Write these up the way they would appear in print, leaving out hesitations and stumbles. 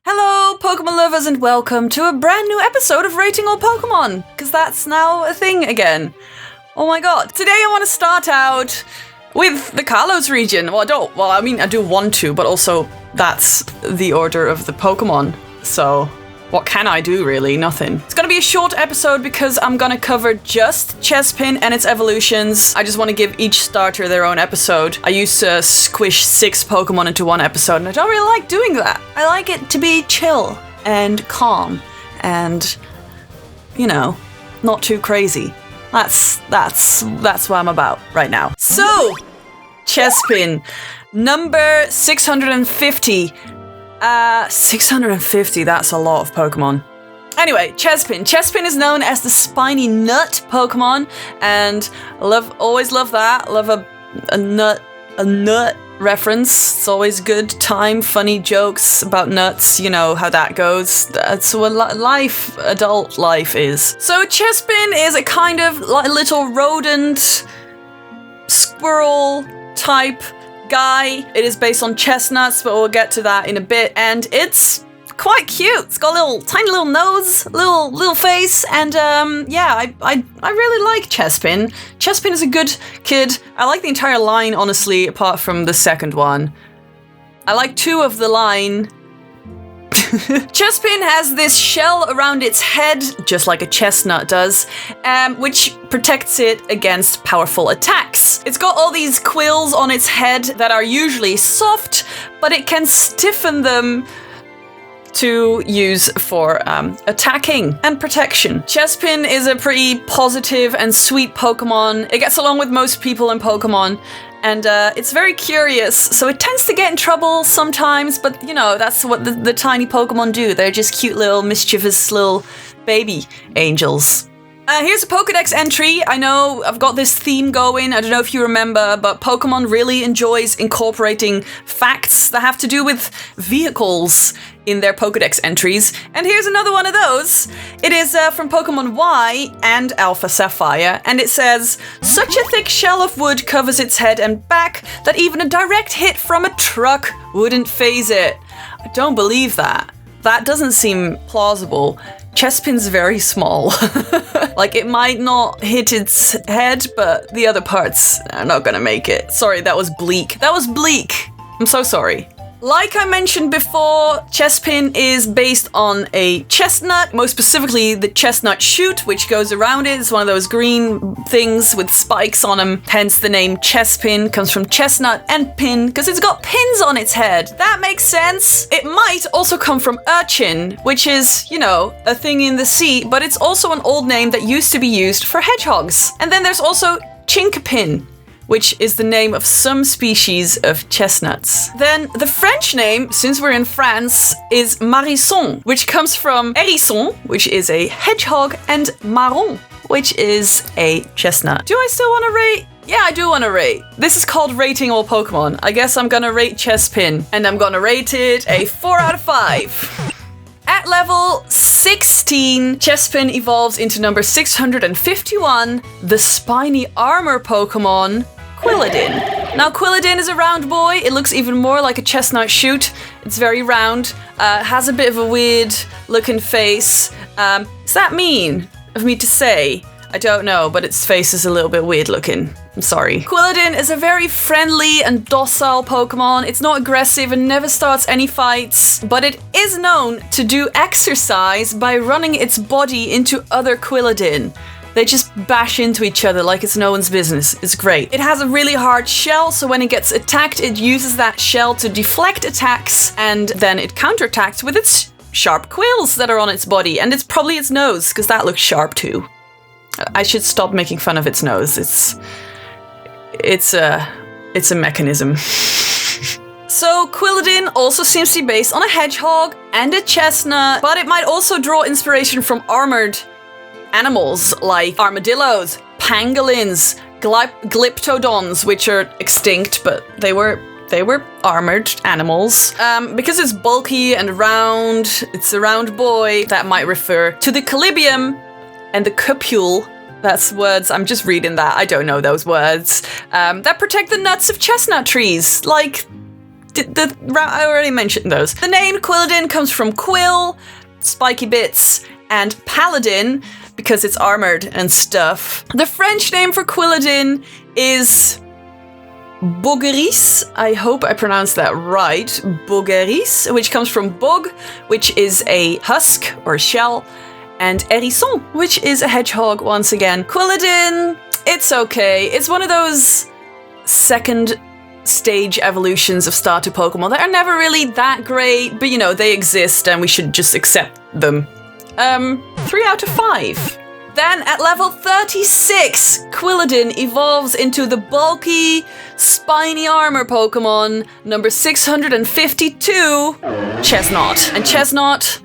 Hello, Pokemon lovers, and welcome to a brand new episode of Rating All Pokemon, because that's now a thing again. Oh my god. Today I want to start out with the Kalos region. I do want to, but also that's the order of the Pokemon. So what can I do, really? Nothing. It's gonna be a short episode because I'm gonna cover just Chespin and its evolutions. I just want to give each starter their own episode. I used to squish 6 Pokemon into one episode, and I don't really like doing that. I like it to be chill and calm and, you know, not too crazy. That's what I'm about right now. So, Chespin, number 650. 650, that's a lot of Pokemon. Anyway, Chespin. Chespin is known as the spiny nut Pokemon, and always love that. Love a nut reference. It's always good time, funny jokes about nuts. You know how that goes. That's what adult life is. So Chespin is a kind of little rodent, squirrel type guy. It is based on chestnuts, but we'll get to that in a bit. And it's quite cute. It's got a tiny little nose, little face, and I really like Chespin. Chespin is a good kid. I like the entire line, honestly, apart from the second one. I like 2 of the line. Chespin has this shell around its head, just like a chestnut does, which protects it against powerful attacks. It's got all these quills on its head that are usually soft, but it can stiffen them to use for attacking and protection. Chespin is a pretty positive and sweet Pokemon. It gets along with most people in Pokemon, and it's very curious, so it tends to get in trouble sometimes, but you know, that's what the tiny Pokemon do. They're just cute little mischievous little baby angels. Here's a Pokedex entry. I know I've got this theme going. I don't know if you remember, but Pokemon really enjoys incorporating facts that have to do with vehicles in their Pokedex entries. And here's another one of those. It is from Pokemon Y and Alpha Sapphire, and it says, "Such a thick shell of wood covers its head and back that even a direct hit from a truck wouldn't phase it." I don't believe that. That doesn't seem plausible. Chespin's very small. Like, it might not hit its head, but the other parts are not gonna make it. Sorry, that was bleak. That was bleak. I'm so sorry. Like I mentioned before, Chespin is based on a chestnut, most specifically the chestnut shoot, which goes around it. It's one of those green things with spikes on them. Hence the name Chespin comes from chestnut and pin, because it's got pins on its head. That makes sense. It might also come from urchin, which is, you know, a thing in the sea, but it's also an old name that used to be used for hedgehogs. And then there's also chinkapin, which is the name of some species of chestnuts. Then the French name, since we're in France, is Marisson, which comes from hérisson, which is a hedgehog, and marron, which is a chestnut. Do I still want to rate? Yeah, I do want to rate. This is called Rating All Pokemon. I guess I'm gonna rate Chespin, and I'm gonna rate it a 4 out of 5. At level 16, Chespin evolves into number 651, the spiny armor Pokemon, Quilladin. Now, Quilladin is a round boy. It looks even more like a chestnut shoot. It's very round, has a bit of a weird looking face. Is that mean of me to say? I don't know, but its face is a little bit weird looking. I'm sorry. Quilladin is a very friendly and docile Pokemon. It's not aggressive and never starts any fights, but it is known to do exercise by running its body into other Quilladin. They just bash into each other like it's no one's business. It's great. It has a really hard shell, so when it gets attacked, it uses that shell to deflect attacks, and then it counterattacks with its sharp quills that are on its body, and it's probably its nose, because that looks sharp too. I should stop making fun of its nose. It's a mechanism. So Quilladin also seems to be based on a hedgehog and a chestnut, but it might also draw inspiration from armored animals like armadillos, pangolins, glyptodons, which are extinct, but they were armored animals. Because it's bulky and round, it's a round boy, that might refer to the Calibium and the cupule. That's words, I'm just reading that, I don't know those words. That protect the nuts of chestnut trees, like I already mentioned those. The name Quilladin comes from quill, spiky bits, and paladin, because it's armored and stuff. The French name for Quilladin is Bogeris. I hope I pronounced that right. Bogeris, which comes from bog, which is a husk or shell, and hérisson, which is a hedgehog once again. Quilladin, it's okay. It's one of those second stage evolutions of starter Pokemon that are never really that great, but you know, they exist and we should just accept them. 3 out of 5. Then at level 36, Quilladin evolves into the bulky, spiny armor Pokemon number 652, Chesnaught. And Chesnaught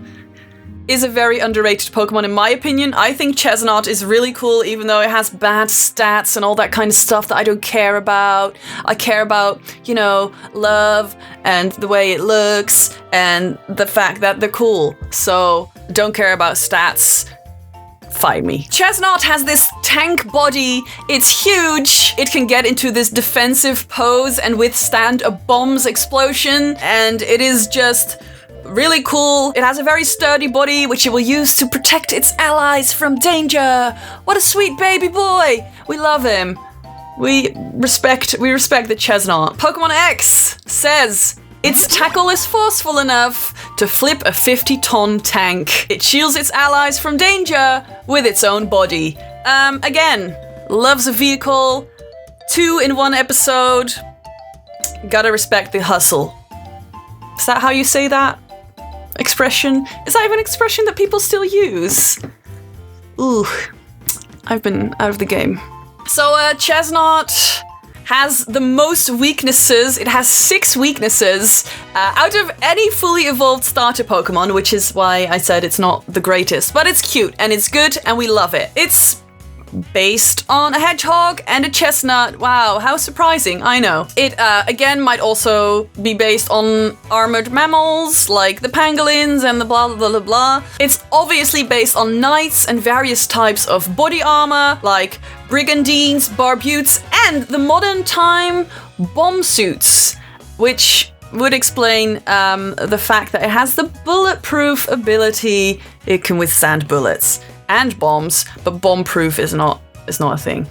is a very underrated Pokemon in my opinion. I think Chesnaught is really cool, even though it has bad stats and all that kind of stuff that I don't care about. I care about, you know, love and the way it looks and the fact that they're cool. So don't care about stats. Fight me. Chesnaught has this tank body. It's huge. It can get into this defensive pose and withstand a bomb's explosion. And it is just really cool. It has a very sturdy body, which it will use to protect its allies from danger. What a sweet baby boy. We love him. We respect the Chesnaught. Pokemon X says its tackle is forceful enough to flip a 50-ton tank. It shields its allies from danger with its own body. Again, loves a vehicle. 2 in 1 episode. Gotta respect the hustle. Is that how you say that? Expression? Is that even an expression that people still use? Ooh, I've been out of the game. So, Chesnaught has the most weaknesses. It has 6 weaknesses out of any fully evolved starter Pokemon, which is why I said it's not the greatest. But it's cute, and it's good, and we love it. It's based on a hedgehog and a chestnut. Wow, how surprising, I know. It, again, might also be based on armored mammals, like the pangolins and the blah blah blah blah. It's obviously based on knights and various types of body armor, like brigandines, barbutes, and the modern time bomb suits, which would explain the fact that it has the bulletproof ability. It can withstand bullets and bombs, but bomb-proof is not a thing.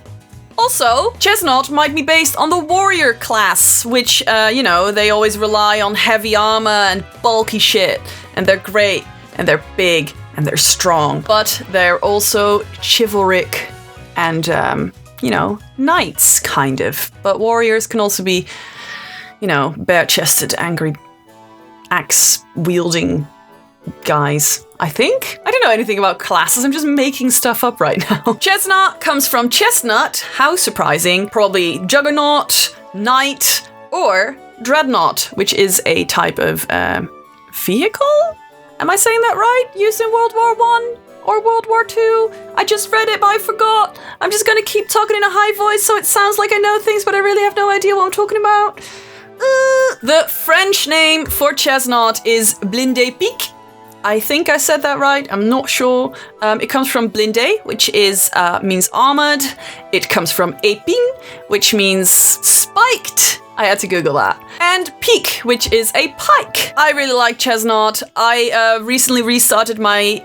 Also, Chesnaught might be based on the warrior class, which, you know, they always rely on heavy armor and bulky shit, and they're great, and they're big, and they're strong, but they're also chivalric and, you know, knights, kind of. But warriors can also be, you know, bare-chested, angry, axe-wielding guys, I think? I don't know anything about classes, I'm just making stuff up right now. Chesnaught comes from chestnut, how surprising, probably juggernaut, knight, or dreadnought, which is a type of vehicle? Am I saying that right? Used in World War I or World War II? I just read it, but I forgot. I'm just gonna keep talking in a high voice so it sounds like I know things, but I really have no idea what I'm talking about. The French name for Chesnaught is Blindé Pique. I think I said that right, I'm not sure. It comes from blindé, which is means armored. It comes from épine, which means spiked. I had to Google that. And pique, which is a pike. I really like Chesnaught. I recently restarted my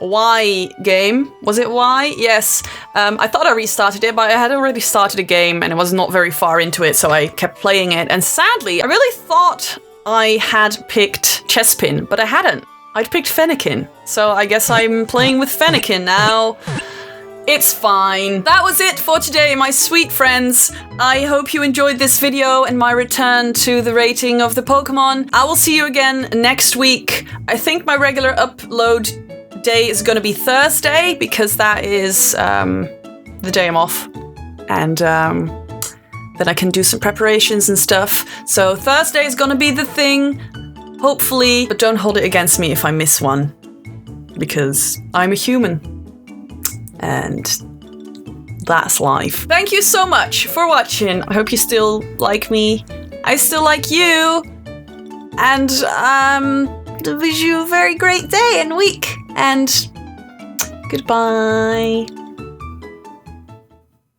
Y game. Was it Y? Yes. I thought I restarted it, but I had already started a game and I was not very far into it, so I kept playing it. And sadly, I really thought I had picked Chespin, but I hadn't. I'd picked Fennekin, so I guess I'm playing with Fennekin now. It's fine. That was it for today, my sweet friends. I hope you enjoyed this video and my return to the rating of the Pokemon. I will see you again next week. I think my regular upload day is going to be Thursday, because that is the day I'm off. And then I can do some preparations and stuff. So Thursday is going to be the thing. Hopefully, but don't hold it against me if I miss one, because I'm a human, and that's life. Thank you so much for watching. I hope you still like me. I still like you, and wish you a very great day and week, and goodbye.